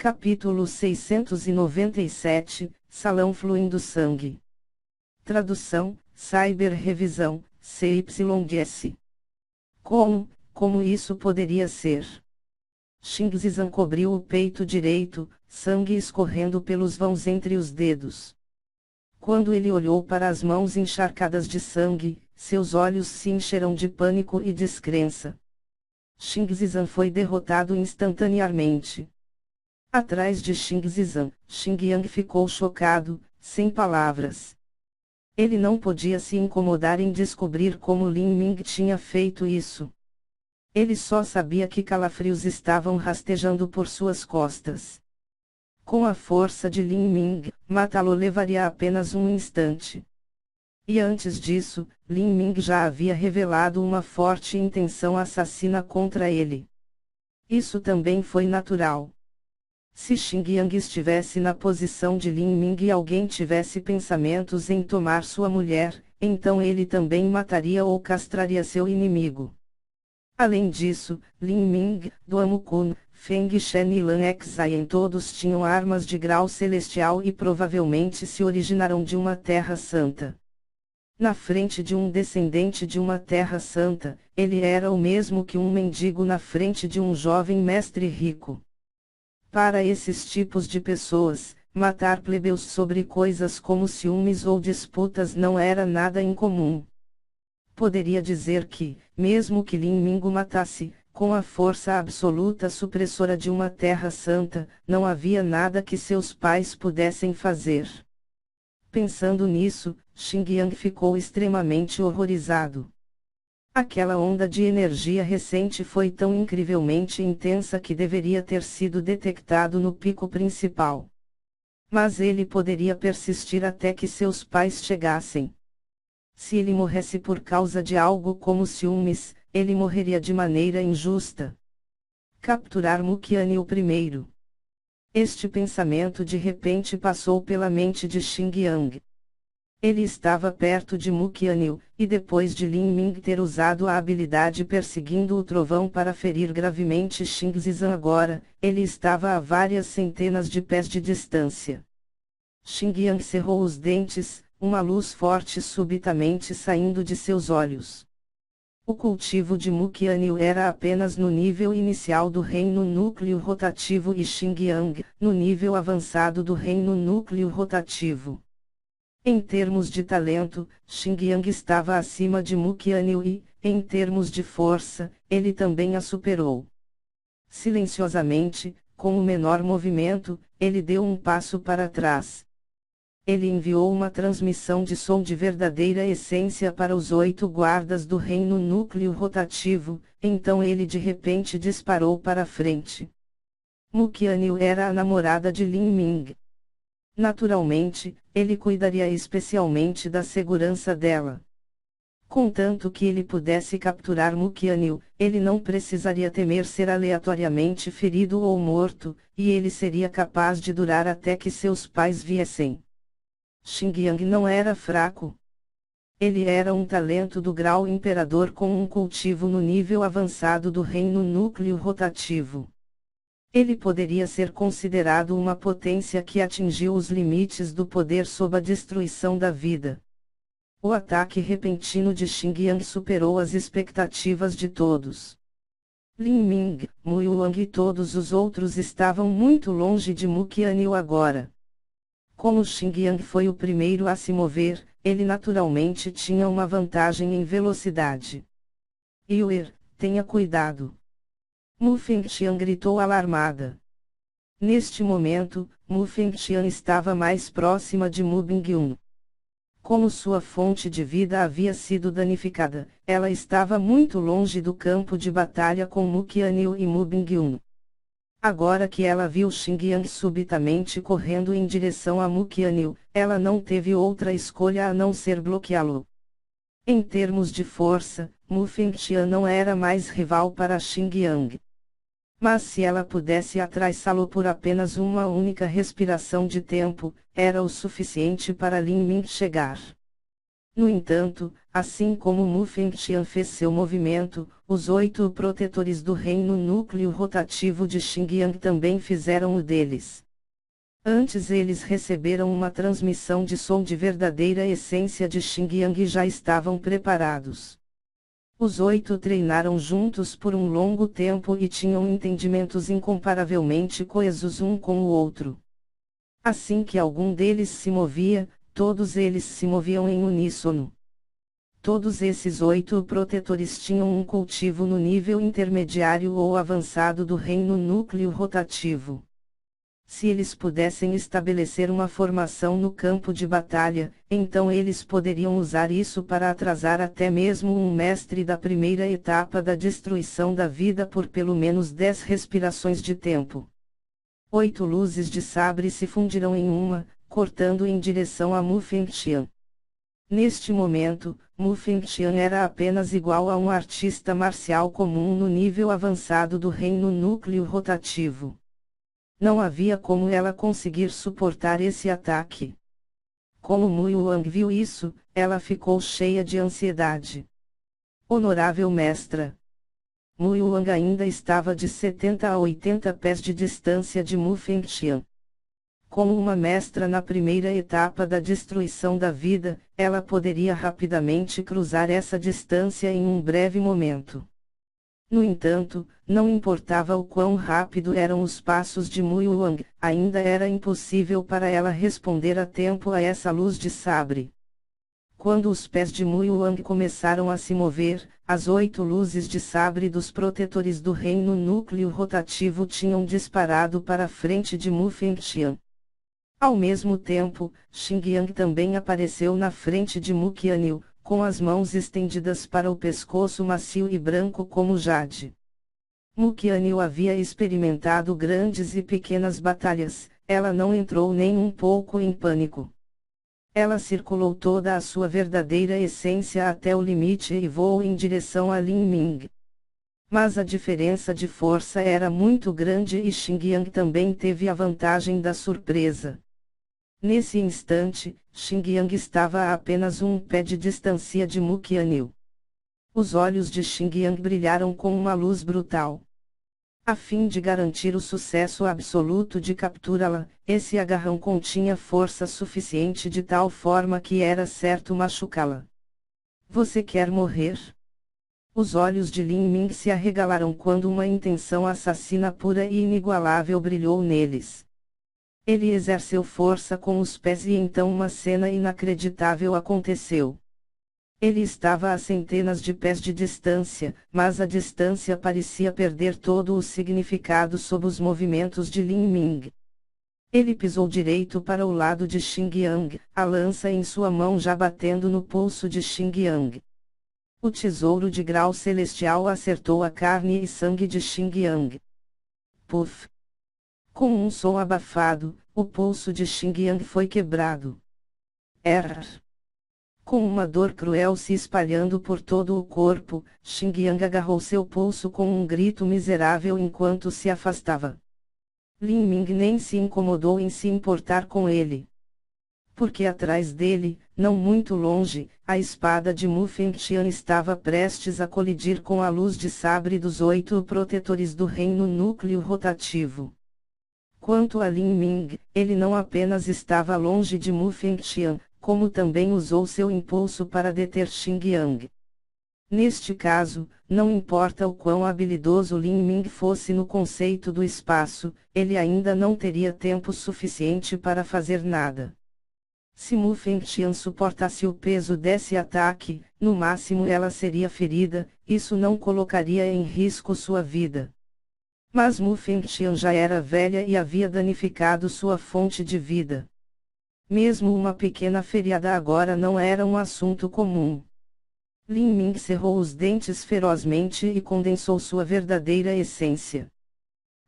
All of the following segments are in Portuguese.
Capítulo 697, Salão fluindo sangue. Tradução, Cyber Revisão, CYS. Como isso poderia ser? Xingzizan cobriu o peito direito, sangue escorrendo pelos vãos entre os dedos. Quando ele olhou para as mãos encharcadas de sangue, seus olhos se encheram de pânico e descrença. Xingzizan foi derrotado instantaneamente. Atrás de Xingzizan, Xingyang ficou chocado, sem palavras. Ele não podia se incomodar em descobrir como Lin Ming tinha feito isso. Ele só sabia que calafrios estavam rastejando por suas costas. Com a força de Lin Ming, matá-lo levaria apenas um instante. E antes disso, Lin Ming já havia revelado uma forte intenção assassina contra ele. Isso também foi natural. Se Xingyang estivesse na posição de Lin Ming e alguém tivesse pensamentos em tomar sua mulher, então ele também mataria ou castraria seu inimigo. Além disso, Lin Ming, Duan Kun, Feng Shen e Lan Exayen todos tinham armas de grau celestial e provavelmente se originaram de uma terra santa. Na frente de um descendente de uma terra santa, ele era o mesmo que um mendigo na frente de um jovem mestre rico. Para esses tipos de pessoas, matar plebeus sobre coisas como ciúmes ou disputas não era nada incomum. Poderia dizer que, mesmo que Lin Ming o matasse, com a força absoluta supressora de uma terra santa, não havia nada que seus pais pudessem fazer. Pensando nisso, Xingyang ficou extremamente horrorizado. Aquela onda de energia recente foi tão incrivelmente intensa que deveria ter sido detectado no pico principal. Mas ele poderia persistir até que seus pais chegassem. Se ele morresse por causa de algo como ciúmes, ele morreria de maneira injusta. Capturar Muqianyu primeiro. Este pensamento de repente passou pela mente de Xingyang. Ele estava perto de Muqianyu, e depois de Lin Ming ter usado a habilidade perseguindo o trovão para ferir gravemente Xingzizan agora, ele estava a várias centenas de pés de distância. Xingyang cerrou os dentes, uma luz forte subitamente saindo de seus olhos. O cultivo de Muqianyu era apenas no nível inicial do reino núcleo rotativo e Xingyang, no nível avançado do reino núcleo rotativo. Em termos de talento, Xingyang estava acima de Muqianyu e, em termos de força, ele também a superou. Silenciosamente, com o menor movimento, ele deu um passo para trás. Ele enviou uma transmissão de som de verdadeira essência para os 8 guardas do reino núcleo rotativo, então ele de repente disparou para frente. Muqianyu era a namorada de Lin Ming. Naturalmente, ele cuidaria especialmente da segurança dela. Contanto que ele pudesse capturar Muqianyu, ele não precisaria temer ser aleatoriamente ferido ou morto, e ele seria capaz de durar até que seus pais viessem. Xingyang não era fraco. Ele era um talento do grau imperador com um cultivo no nível avançado do reino núcleo rotativo. Ele poderia ser considerado uma potência que atingiu os limites do poder sob a destruição da vida. O ataque repentino de Xingyang superou as expectativas de todos. Lin Ming, Mu Yuang e todos os outros estavam muito longe de Muqianyu agora. Como Xingyang foi o primeiro a se mover, ele naturalmente tinha uma vantagem em velocidade. Yuer, tenha cuidado! Mu Fengxian gritou alarmada. Neste momento, Mu Fengxian estava mais próxima de Mu Bingyun. Como sua fonte de vida havia sido danificada, ela estava muito longe do campo de batalha com Muqianyu e Mu Bingyun. Agora que ela viu Xingyang subitamente correndo em direção a Muqianyu, ela não teve outra escolha a não ser bloqueá-lo. Em termos de força, Mu Fengxian não era mais rival para Xingyang. Mas se ela pudesse atraiçá-lo por apenas uma única respiração de tempo, era o suficiente para Lin Ming chegar. No entanto, assim como Mu Fengtian fez seu movimento, os 8 protetores do reino núcleo rotativo de Xinjiang também fizeram o deles. Antes eles receberam uma transmissão de som de verdadeira essência de Xinjiang e já estavam preparados. Os 8 treinaram juntos por um longo tempo e tinham entendimentos incomparavelmente coesos um com o outro. Assim que algum deles se movia, todos eles se moviam em uníssono. Todos esses 8 protetores tinham um cultivo no nível intermediário ou avançado do reino núcleo rotativo. Se eles pudessem estabelecer uma formação no campo de batalha, então eles poderiam usar isso para atrasar até mesmo um mestre da primeira etapa da destruição da vida por pelo menos 10 respirações de tempo. 8 luzes de sabre se fundiram em uma, cortando em direção a Mu Fengtian. Neste momento, Mu Fengtian era apenas igual a um artista marcial comum no nível avançado do reino núcleo rotativo. Não havia como ela conseguir suportar esse ataque. Como Mu Yuang viu isso, ela ficou cheia de ansiedade. Honorável mestra. Mu Yuang ainda estava de 70 a 80 pés de distância de Mu Fengtian. Como uma mestra na primeira etapa da destruição da vida, ela poderia rapidamente cruzar essa distância em um breve momento. No entanto, não importava o quão rápido eram os passos de Mu Yuang, ainda era impossível para ela responder a tempo a essa luz de sabre. Quando os pés de Mu Yuang começaram a se mover, as 8 luzes de sabre dos protetores do reino núcleo rotativo tinham disparado para a frente de Mu Fengtian. Ao mesmo tempo, Xinjiang também apareceu na frente de Mu Qianyu, com as mãos estendidas para o pescoço macio e branco como jade. Mu Qianyu havia experimentado grandes e pequenas batalhas, ela não entrou nem um pouco em pânico. Ela circulou toda a sua verdadeira essência até o limite e voou em direção a Lin Ming. Mas a diferença de força era muito grande e Xinjiang também teve a vantagem da surpresa. Nesse instante, Xinjiang estava a apenas um pé de distância de Mu Qianyu. Os olhos de Xinjiang brilharam com uma luz brutal. A fim de garantir o sucesso absoluto de capturá-la, esse agarrão continha força suficiente de tal forma que era certo machucá-la. Você quer morrer? Os olhos de Lin Ming se arregalaram quando uma intenção assassina pura e inigualável brilhou neles. Ele exerceu força com os pés e então uma cena inacreditável aconteceu. Ele estava a centenas de pés de distância, mas a distância parecia perder todo o significado sob os movimentos de Lin Ming. Ele pisou direito para o lado de Xinjiang, a lança em sua mão já batendo no pulso de Xinjiang. O tesouro de grau celestial acertou a carne e sangue de Xinjiang. Puff! Com um som abafado, o pulso de Xinjiang foi quebrado. Com uma dor cruel se espalhando por todo o corpo, Xinjiang agarrou seu pulso com um grito miserável enquanto se afastava. Lin Ming nem se incomodou em se importar com ele. Porque atrás dele, não muito longe, a espada de Mu Fengtian estava prestes a colidir com a luz de sabre dos 8 protetores do reino núcleo rotativo. Quanto a Lin Ming, ele não apenas estava longe de Mu Fengtian, como também usou seu impulso para deter Xinjiang. Neste caso, não importa o quão habilidoso Lin Ming fosse no conceito do espaço, ele ainda não teria tempo suficiente para fazer nada. Se Mu Fengtian suportasse o peso desse ataque, no máximo ela seria ferida, isso não colocaria em risco sua vida. Mas Mu Fengtian já era velha e havia danificado sua fonte de vida. Mesmo uma pequena ferida agora não era um assunto comum. Lin Ming cerrou os dentes ferozmente e condensou sua verdadeira essência.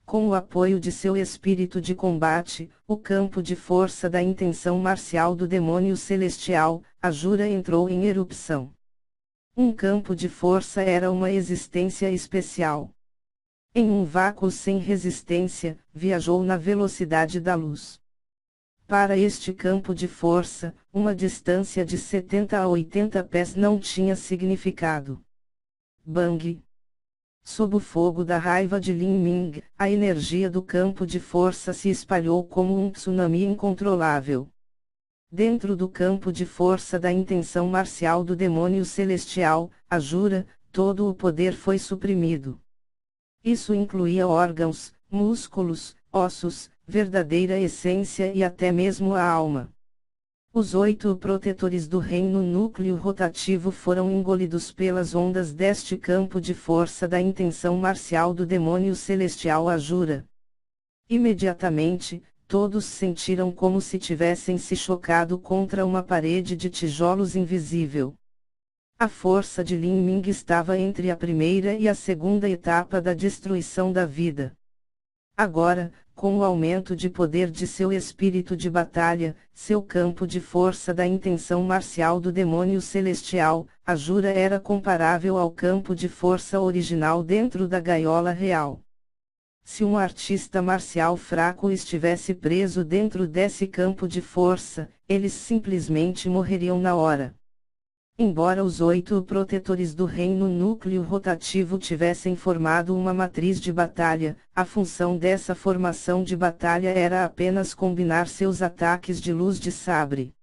Com o apoio de seu espírito de combate, o campo de força da intenção marcial do demônio celestial, a Jura entrou em erupção. Um campo de força era uma existência especial. Em um vácuo sem resistência, viajou na velocidade da luz. Para este campo de força, uma distância de 70 a 80 pés não tinha significado. Bang! Sob o fogo da raiva de Lin Ming, a energia do campo de força se espalhou como um tsunami incontrolável. Dentro do campo de força da intenção marcial do demônio celestial, Ajura, todo o poder foi suprimido. Isso incluía órgãos, músculos, ossos, verdadeira essência e até mesmo a alma. Os 8 protetores do reino núcleo rotativo foram engolidos pelas ondas deste campo de força da intenção marcial do demônio celestial Ajura. Imediatamente, todos sentiram como se tivessem se chocado contra uma parede de tijolos invisível. A força de Lin Ming estava entre a primeira e a segunda etapa da destruição da vida. Agora, com o aumento de poder de seu espírito de batalha, seu campo de força da intenção marcial do demônio celestial, Ajura era comparável ao campo de força original dentro da gaiola real. Se um artista marcial fraco estivesse preso dentro desse campo de força, eles simplesmente morreriam na hora. Embora os 8 protetores do reino núcleo rotativo tivessem formado uma matriz de batalha, a função dessa formação de batalha era apenas combinar seus ataques de luz de sabre.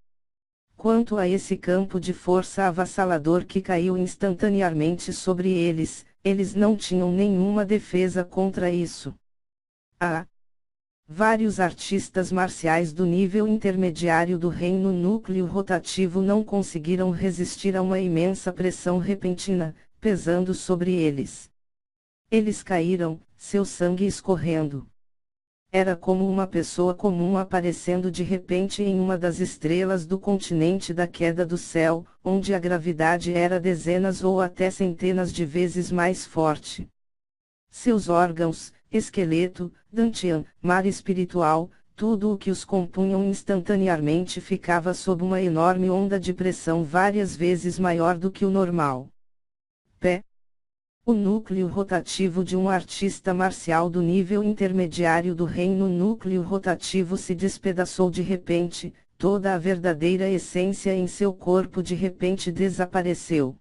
Quanto a esse campo de força avassalador que caiu instantaneamente sobre eles, eles não tinham nenhuma defesa contra isso. Vários artistas marciais do nível intermediário do reino núcleo rotativo não conseguiram resistir a uma imensa pressão repentina, pesando sobre eles. Eles caíram, seu sangue escorrendo. Era como uma pessoa comum aparecendo de repente em uma das estrelas do continente da queda do céu, onde a gravidade era dezenas ou até centenas de vezes mais forte. Seus órgãos, esqueleto, dantian, mar espiritual, tudo o que os compunham instantaneamente ficava sob uma enorme onda de pressão várias vezes maior do que o normal. O núcleo rotativo de um artista marcial do nível intermediário do reino núcleo rotativo se despedaçou de repente, toda a verdadeira essência em seu corpo de repente desapareceu.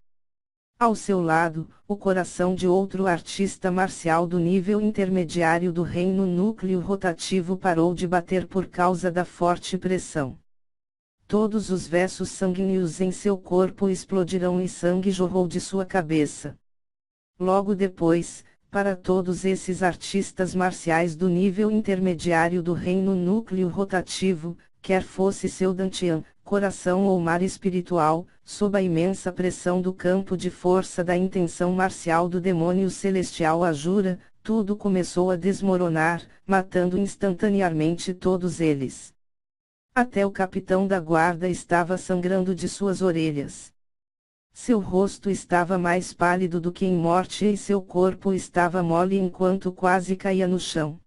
Ao seu lado, o coração de outro artista marcial do nível intermediário do reino núcleo rotativo parou de bater por causa da forte pressão. Todos os vasos sanguíneos em seu corpo explodiram e sangue jorrou de sua cabeça. Logo depois, para todos esses artistas marciais do nível intermediário do reino núcleo rotativo, quer fosse seu dantian, coração ou mar espiritual, sob a imensa pressão do campo de força da intenção marcial do demônio celestial Ajura, tudo começou a desmoronar, matando instantaneamente todos eles. Até o capitão da guarda estava sangrando de suas orelhas. Seu rosto estava mais pálido do que em morte e seu corpo estava mole enquanto quase caía no chão.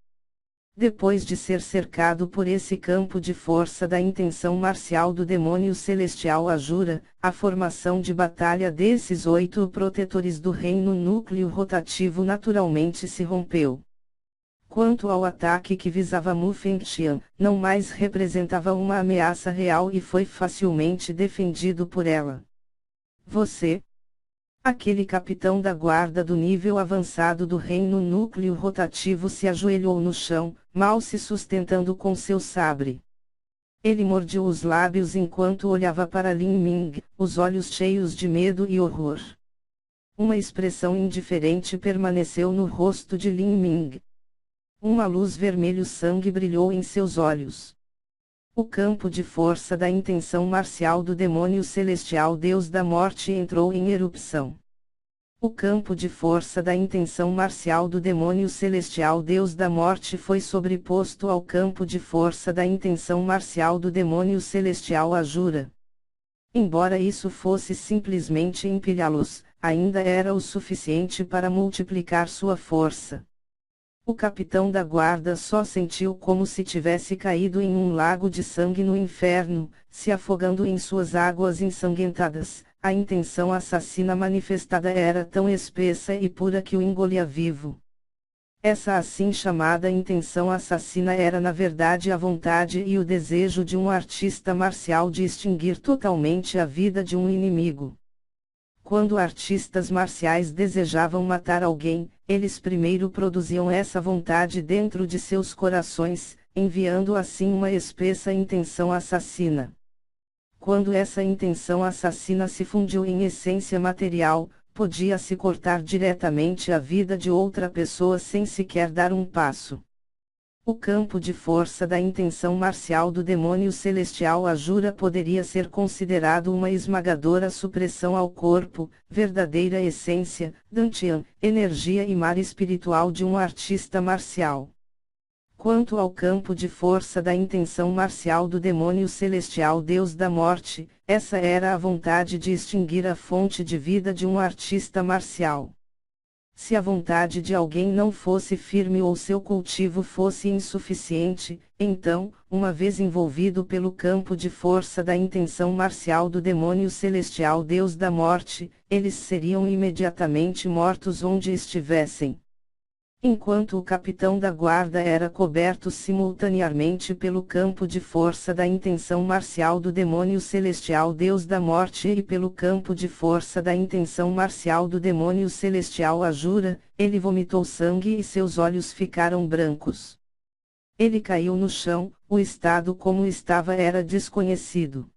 Depois de ser cercado por esse campo de força da intenção marcial do demônio celestial Ajura, a formação de batalha desses 8 protetores do reino núcleo rotativo naturalmente se rompeu. Quanto ao ataque que visava Mu Fengtian, não mais representava uma ameaça real e foi facilmente defendido por ela. Você? Aquele capitão da guarda do nível avançado do reino núcleo rotativo se ajoelhou no chão, mal se sustentando com seu sabre. Ele mordiu os lábios enquanto olhava para Lin Ming, os olhos cheios de medo e horror. Uma expressão indiferente permaneceu no rosto de Lin Ming. Uma luz vermelho-sangue brilhou em seus olhos. O campo de força da intenção marcial do demônio celestial Deus da Morte entrou em erupção. O campo de força da intenção marcial do demônio celestial Deus da Morte foi sobreposto ao campo de força da intenção marcial do demônio celestial Ajura. Embora isso fosse simplesmente empilhá-los, ainda era o suficiente para multiplicar sua força. O capitão da guarda só sentiu como se tivesse caído em um lago de sangue no inferno, se afogando em suas águas ensanguentadas. A intenção assassina manifestada era tão espessa e pura que o engolia vivo. Essa assim chamada intenção assassina era na verdade a vontade e o desejo de um artista marcial de extinguir totalmente a vida de um inimigo. Quando artistas marciais desejavam matar alguém, eles primeiro produziam essa vontade dentro de seus corações, enviando assim uma espessa intenção assassina. Quando essa intenção assassina se fundiu em essência material, podia-se cortar diretamente a vida de outra pessoa sem sequer dar um passo. O campo de força da intenção marcial do demônio celestial Ajura poderia ser considerado uma esmagadora supressão ao corpo, verdadeira essência, Dantian, energia e mar espiritual de um artista marcial. Quanto ao campo de força da intenção marcial do demônio celestial Deus da Morte, essa era a vontade de extinguir a fonte de vida de um artista marcial. Se a vontade de alguém não fosse firme ou seu cultivo fosse insuficiente, então, uma vez envolvido pelo campo de força da intenção marcial do demônio celestial Deus da Morte, eles seriam imediatamente mortos onde estivessem. Enquanto o capitão da guarda era coberto simultaneamente pelo campo de força da intenção marcial do demônio celestial Deus da Morte e pelo campo de força da intenção marcial do demônio celestial Ajura, ele vomitou sangue e seus olhos ficaram brancos. Ele caiu no chão, o estado como estava era desconhecido.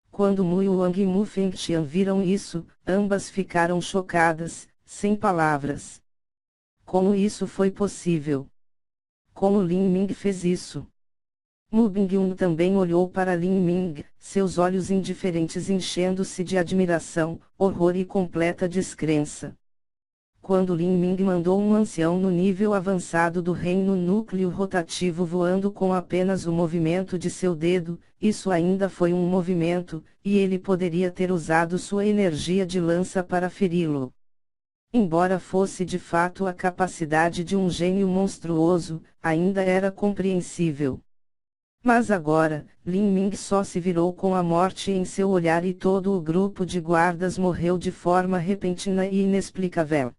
Quando Mu Yuang e Mu Fengtian viram isso, ambas ficaram chocadas, sem palavras. Como isso foi possível? Como Lin Ming fez isso? Mu Bingyun também olhou para Lin Ming, seus olhos indiferentes enchendo-se de admiração, horror e completa descrença. Quando Lin Ming mandou um ancião no nível avançado do reino núcleo rotativo voando com apenas o movimento de seu dedo, isso ainda foi um movimento, e ele poderia ter usado sua energia de lança para feri-lo. Embora fosse de fato a capacidade de um gênio monstruoso, ainda era compreensível. Mas agora, Lin Ming só se virou com a morte em seu olhar e todo o grupo de guardas morreu de forma repentina e inexplicável.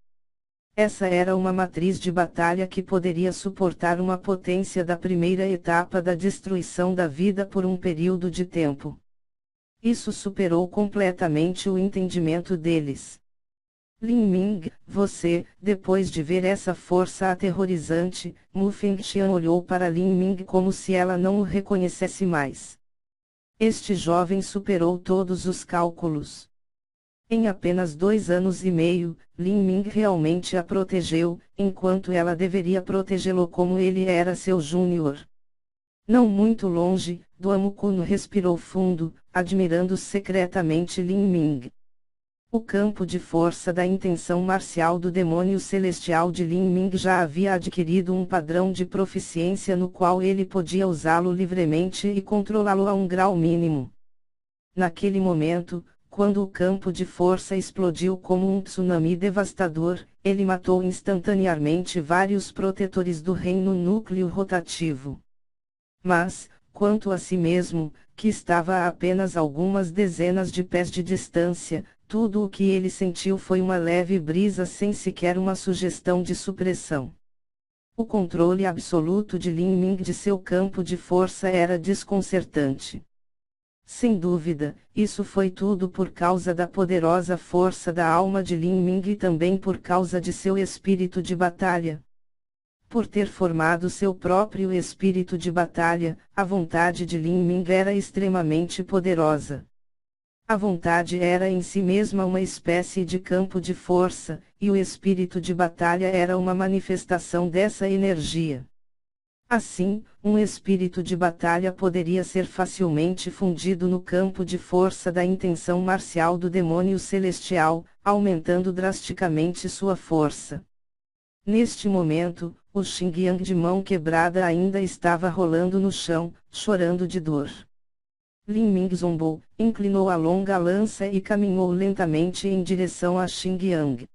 Essa era uma matriz de batalha que poderia suportar uma potência da primeira etapa da destruição da vida por um período de tempo. Isso superou completamente o entendimento deles. Lin Ming, você, depois de ver essa força aterrorizante, Mu Fengtian olhou para Lin Ming como se ela não o reconhecesse mais. Este jovem superou todos os cálculos. Em apenas 2 anos e meio, Lin Ming realmente a protegeu, enquanto ela deveria protegê-lo como ele era seu júnior. Não muito longe, Duan Kun respirou fundo, admirando secretamente Lin Ming. O campo de força da intenção marcial do demônio celestial de Lin Ming já havia adquirido um padrão de proficiência no qual ele podia usá-lo livremente e controlá-lo a um grau mínimo. Naquele momento, quando o campo de força explodiu como um tsunami devastador, ele matou instantaneamente vários protetores do reino núcleo rotativo. Mas, quanto a si mesmo, que estava a apenas algumas dezenas de pés de distância, tudo o que ele sentiu foi uma leve brisa sem sequer uma sugestão de supressão. O controle absoluto de Lin Ming de seu campo de força era desconcertante. Sem dúvida, isso foi tudo por causa da poderosa força da alma de Lin Ming e também por causa de seu espírito de batalha. Por ter formado seu próprio espírito de batalha, a vontade de Lin Ming era extremamente poderosa. A vontade era em si mesma uma espécie de campo de força, e o espírito de batalha era uma manifestação dessa energia. Assim, um espírito de batalha poderia ser facilmente fundido no campo de força da intenção marcial do demônio celestial, aumentando drasticamente sua força. Neste momento, o Xingyang de mão quebrada ainda estava rolando no chão, chorando de dor. Lin Ming zombou, inclinou a longa lança e caminhou lentamente em direção a Xingyang.